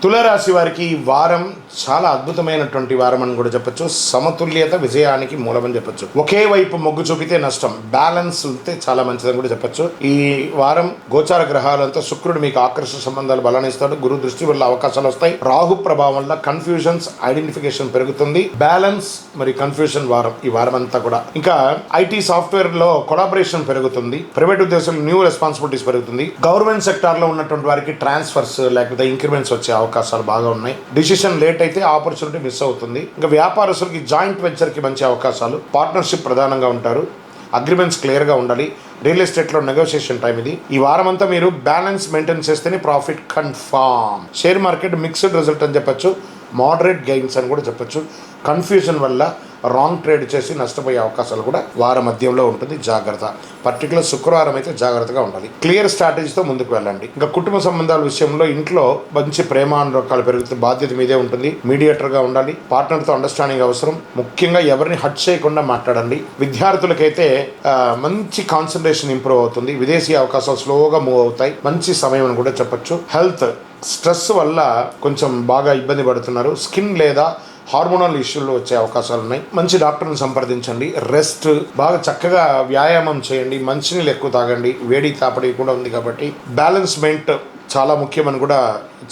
తులారాశి వారికి ఈ వారం చాలా అద్భుతమైనటువంటి వారం అని కూడా చెప్పొచ్చు. సమతుల్యత విజయానికి మూలమని చెప్పొచ్చు. ఒకే వైపు మొగ్గు చూపితే నష్టం, బ్యాలెన్స్ ఉంటే చాలా మంచిదని కూడా చెప్పొచ్చు. ఈ వారం గోచార గ్రహాలంతా శుక్రుడు మీకు ఆకర్షణ సంబంధాలు బలాన్నిస్తాడు. గురు దృష్టి వల్ల అవకాశాలు వస్తాయి. రాహు ప్రభావం వల్ల కన్ఫ్యూజన్స్ ఐడెంటిఫికేషన్ పెరుగుతుంది. బ్యాలెన్స్ మరి కన్ఫ్యూజన్ వారం ఈ వారం అంతా కూడా. ఇంకా ఐటీ సాఫ్ట్వేర్ లో కొలాబరేషన్ పెరుగుతుంది. ప్రైవేట్ ఉద్దేశాలు న్యూ రెస్పాన్సిబిలిటీస్ పెరుగుతుంది. గవర్నమెంట్ సెక్టార్ లో ఉన్నటువంటి వారికి ట్రాన్స్ఫర్స్ లేకపోతే ఇంక్రిమెంట్స్ వచ్చే అవకాశాలు బాగా ఉన్నాయి. డిసిషన్ లేట్ అయితే ఆపర్చునిటీ మిస్ అవుతుంది. ఇంకా వ్యాపారస్తులకి జాయింట్ వెంచర్ కి మంచి అవకాశాలు, పార్ట్నర్షిప్ ప్రధానంగా ఉంటారు. అగ్రిమెంట్స్ క్లియర్ గా ఉండాలి. రియల్ ఎస్టేట్ లో నెగోషియేషన్ టైం ఇది. ఈ వారం అంతా మీరు బ్యాలెన్స్ మెయింటైన్ చేస్తేనే profit confirm. Share market mixed result అని చెప్పొచ్చు. మోడరేట్ గెయిన్స్ అని కూడా చెప్పొచ్చు. కన్ఫ్యూజన్ వల్ల రాంగ్ ట్రేడ్ చేసి నష్టపోయే అవకాశాలు కూడా వారం మధ్యంలో ఉంటుంది. జాగ్రత్త. పర్టికులర్ శుక్రవారం అయితే జాగ్రత్తగా ఉండాలి. క్లియర్ స్ట్రాటజీతో ముందుకు వెళ్ళండి. ఇంకా కుటుంబ సంబంధాల విషయంలో ఇంట్లో మంచి ప్రేమానురాగాలు పెరుగుతుంది. బాధ్యత మీదే ఉంటుంది. మీడియేటర్ గా ఉండాలి. పార్ట్నర్తో అండర్స్టాండింగ్ అవసరం. ముఖ్యంగా ఎవరిని హర్ట్ చేయకుండా మాట్లాడండి. విద్యార్థులకైతే మంచి కాన్సన్ట్రేషన్ ఇంప్రూవ్ అవుతుంది. విదేశీ అవకాశాలు స్లోగా మూవ్ అవుతాయి. మంచి సమయం అని కూడా చెప్పొచ్చు. హెల్త్ స్ట్రెస్ వల్ల కొంచెం బాగా ఇబ్బంది పడుతున్నారు. స్కిన్ లేదా హార్మోనల్ ఇష్యూలు వచ్చే అవకాశాలు ఉన్నాయి. మంచి డాక్టర్ని సంప్రదించండి. రెస్ట్, బాగా చక్కగా వ్యాయామం చేయండి. మంచినీళ్ళు ఎక్కువ తాగండి. వేడి తాపడి కూడా ఉంది కాబట్టి బ్యాలెన్స్మెంట్ చాలా ముఖ్యమని కూడా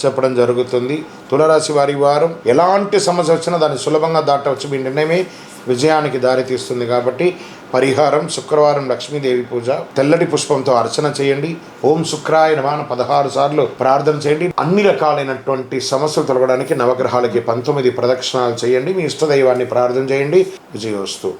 చెప్పడం జరుగుతుంది. తులారాశి వారి వారం ఎలాంటి సమస్య వచ్చినా దాన్ని సులభంగా దాటవచ్చు. మీ నిర్ణయమే విజయానికి దారి తీస్తుంది కాబట్టి పరిహారం శుక్రవారం లక్ష్మీదేవి పూజ, తెల్లటి పుష్పంతో అర్చన చేయండి. ఓం శుక్రాయ నమః 16 సార్లు ప్రార్థన చేయండి. అన్ని రకాలైనటువంటి సమస్యలు తొలగడానికి నవగ్రహాలకి 19 ప్రదక్షిణాలు చేయండి. మీ ఇష్టదైవాన్ని ప్రార్థన చేయండి. విజయోస్తు.